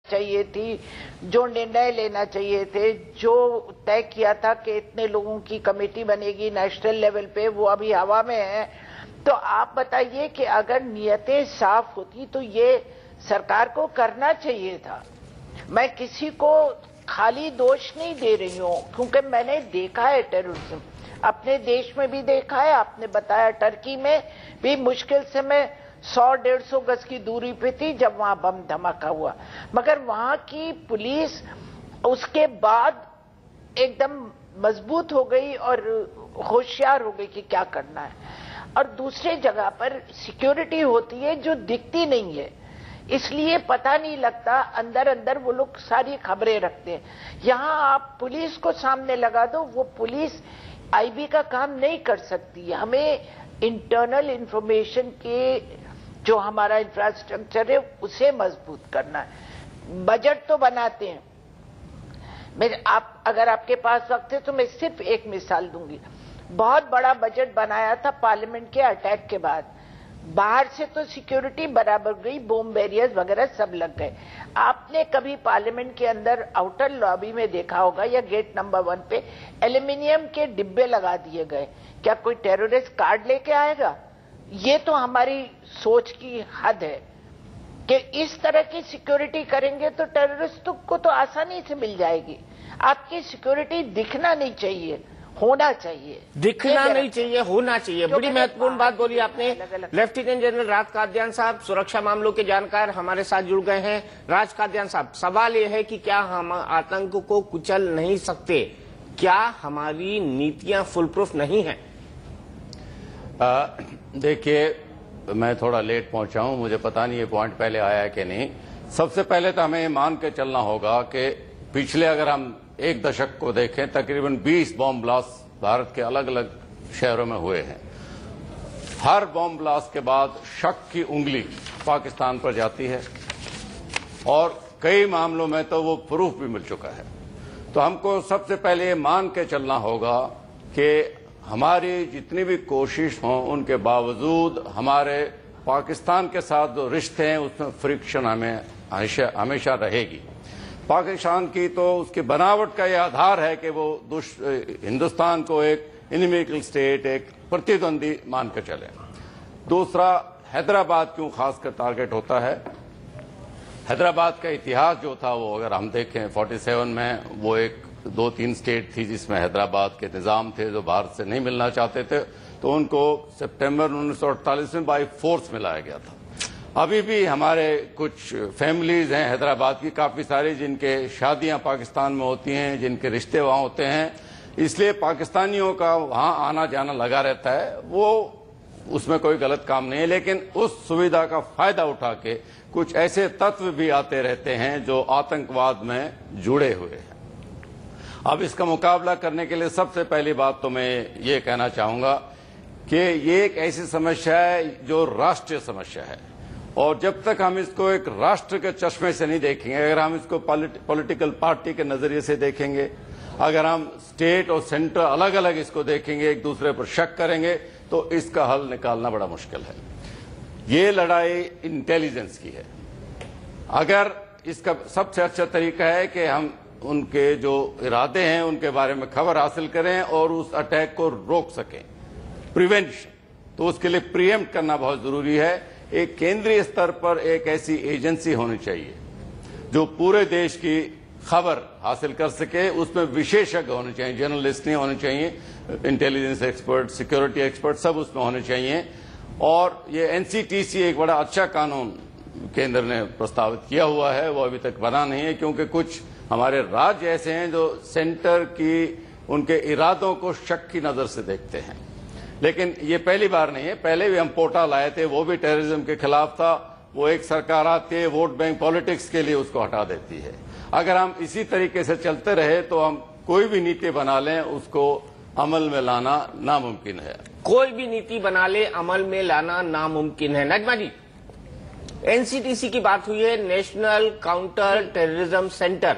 چاہیے تھی، جو نرنے لینا چاہیے تھے، جو طے کیا تھا کہ اتنے لوگوں کی کمیٹی بنے گی نیشنل لیول پہ، وہ ابھی ہوا میں ہے. تو آپ بتائیے کہ اگر نیتیں صاف ہوتی تو یہ سرکار کو کرنا چاہیے تھا. میں کسی کو خالی دوش نہیں دے رہی ہوں، کیونکہ میں نے دیکھا ہے ٹیررزم، اپنے دیش میں بھی دیکھا ہے. آپ نے بتایا ٹرکی میں بھی مشکل سے میں 100-150 گز کی دوری پہ تھی جب وہاں بم دھماکہ ہوا، مگر وہاں کی پولیس اس کے بعد ایک دم مضبوط ہو گئی اور ہوشیار ہو گئی کہ کیا کرنا ہے. اور دوسرے جگہ پر سیکیورٹی ہوتی ہے جو دکھتی نہیں ہے، اس لیے پتہ نہیں لگتا، اندر اندر وہ لوگ ساری خبریں رکھتے ہیں. یہاں آپ پولیس کو سامنے لگا دو، وہ پولیس آئی بی کا کام نہیں کر سکتی. ہمیں انٹرنل انفارمیشن کے جو ہمارا انفراسٹرکچر ہے اسے مضبوط کرنا ہے. بجٹ تو بناتے ہیں، اگر آپ کے پاس وقت ہے تو میں صرف ایک مثال دوں گی. بہت بڑا بجٹ بنایا تھا پارلیمنٹ کے اٹیک کے بعد، باہر سے تو سیکیورٹی برابر گئی، بوم بیریئرز وغیرہ سب لگ گئے. آپ نے کبھی پارلیمنٹ کے اندر آؤٹر لابی میں دیکھا ہوگا یا گیٹ نمبر 1 پہ ایلومینیم کے ڈبے لگا دیے گئے؟ کیا کوئی ٹیررسٹ کارڈ لے کے آئے گا؟ یہ تو ہماری سوچ کی حد ہے کہ اس طرح کی سیکیورٹی کریں گے تو ٹیررسٹ کو تو آسانی سے مل جائے گی. آپ کی سیکیورٹی دکھنا نہیں چاہیے، ہونا چاہیے. دکھنا نہیں چاہیے، ہونا چاہیے. بڑی مہتوپورن بات بولی آپ نے. لیفٹیننٹ جنرل راج کادیان صاحب سرکشا معاملوں کے جانکار ہمارے ساتھ جڑ گئے ہیں. راج کادیان صاحب، سوال یہ ہے کہ کیا ہم آتنک کو کچل نہیں سکتے؟ کیا ہماری نیتیاں فل پروف نہیں ہیں؟ دیکھیے، میں تھوڑا لیٹ پہنچا ہوں، مجھے پتا نہیں یہ پوائنٹ پہلے آیا ہے کہ نہیں. سب سے پہلے تو ہمیں یہ مان کے چلنا ہوگا کہ پچھلے اگر ہم ایک دشک کو دیکھیں تقریباً 20 بام بلاسٹ بھارت کے الگ الگ شہروں میں ہوئے ہیں. ہر بام بلاسٹ کے بعد شک کی انگلی پاکستان پر جاتی ہے اور کئی معاملوں میں تو وہ پروف بھی مل چکا ہے. تو ہم کو سب سے پہلے یہ مان کے چلنا ہوگا کہ ہماری جتنی بھی کوشش ہوں ان کے باوجود ہمارے پاکستان کے ساتھ جو رشتے ہیں اس میں فرکشن ہمیں ہمیشہ رہے گی. پاکستان کی تو اس کی بناوٹ کا یہ آدھار ہے کہ وہ ہندوستان کو ایک انیمیکل اسٹیٹ، ایک پرتیدوندی مان کر چلے. دوسرا، حیدرآباد کیوں خاص کر ٹارگٹ ہوتا ہے؟ حیدرآباد کا اتہاس جو تھا وہ اگر ہم دیکھیں 47 میں وہ ایک 2-3 اسٹیٹ تھی جس میں حیدرآباد کے نظام تھے جو بھارت سے نہیں ملنا چاہتے تھے، تو ان کو سپٹمبر 1948 میں بائی فورس میں لایا گیا تھا. ابھی بھی ہمارے کچھ فیملیز ہیں حیدرآباد کی کافی ساری جن کے شادیاں پاکستان میں ہوتی ہیں، جن کے رشتے وہاں ہوتے ہیں، اس لیے پاکستانیوں کا وہاں آنا جانا لگا رہتا ہے. وہ اس میں کوئی غلط کام نہیں ہے، لیکن اس سویدھا کا فائدہ اٹھا کے کچھ ایسے تتو بھی آتے رہتے ہیں جو آتنکواد میں جڑے ہوئے ہیں. اب اس کا مقابلہ کرنے کے لیے سب سے پہلی بات تو میں یہ کہنا چاہوں گا کہ یہ ایک ایسی سمسیا ہے جو راشٹریہ سمسیا ہے، اور جب تک ہم اس کو ایک راشٹر کے چشمے سے نہیں دیکھیں گے، اگر ہم اس کو پولیٹیکل پارٹی کے نظریے سے دیکھیں گے، اگر ہم اسٹیٹ اور سینٹر الگ الگ اس کو دیکھیں گے، ایک دوسرے پر شک کریں گے، تو اس کا حل نکالنا بڑا مشکل ہے. یہ لڑائی انٹیلیجنس کی ہے. اگر اس کا سب سے اچھا طریقہ ہے کہ ہم ان کے جو ارادے ہیں ان کے بارے میں خبر حاصل کریں اور اس اٹیک کو روک سکیں. پریونشن، تو اس کے لیے پریمپٹ کرنا بہت ضروری ہے. ایک کیندری اسطر پر ایک ایسی ایجنسی ہونی چاہیے جو پورے دیش کی خبر حاصل کر سکے. اس میں وشیشج ہونے چاہیے، جرنلسٹ نہیں ہونے چاہیے، انٹیلیجنس ایکسپرٹ، سیکیورٹی ایکسپرٹ سب اس میں ہونے چاہیے. اور یہ NCTC ایک بڑا اچھا قانون کیندر نے پرستاوت کیا ہوا ہے، وہ ابھی تک بنا نہیں ہے کیونکہ کچھ ہمارے راج ایسے ہیں جو سینٹر کی ان کے ارادوں کو شک کی نظر سے دیکھتے ہیں. لیکن یہ پہلی بار نہیں ہے، پہلے بھی ہم پوٹا لائے تھے، وہ بھی ٹیررزم کے خلاف تھا. وہ ایک سرکار آتی ہے ووٹ بینک پالیٹکس کے لیے اس کو ہٹا دیتی ہے. اگر ہم اسی طریقے سے چلتے رہے تو ہم کوئی بھی نیتی بنا لیں اس کو عمل میں لانا ناممکن ہے. کوئی بھی نیتی بنا لے عمل میں لانا ناممکن ہے. نجمہ جی، NCTC کی بات ہوئی ہے، نیشنل کاؤنٹر ٹیررزم سینٹر،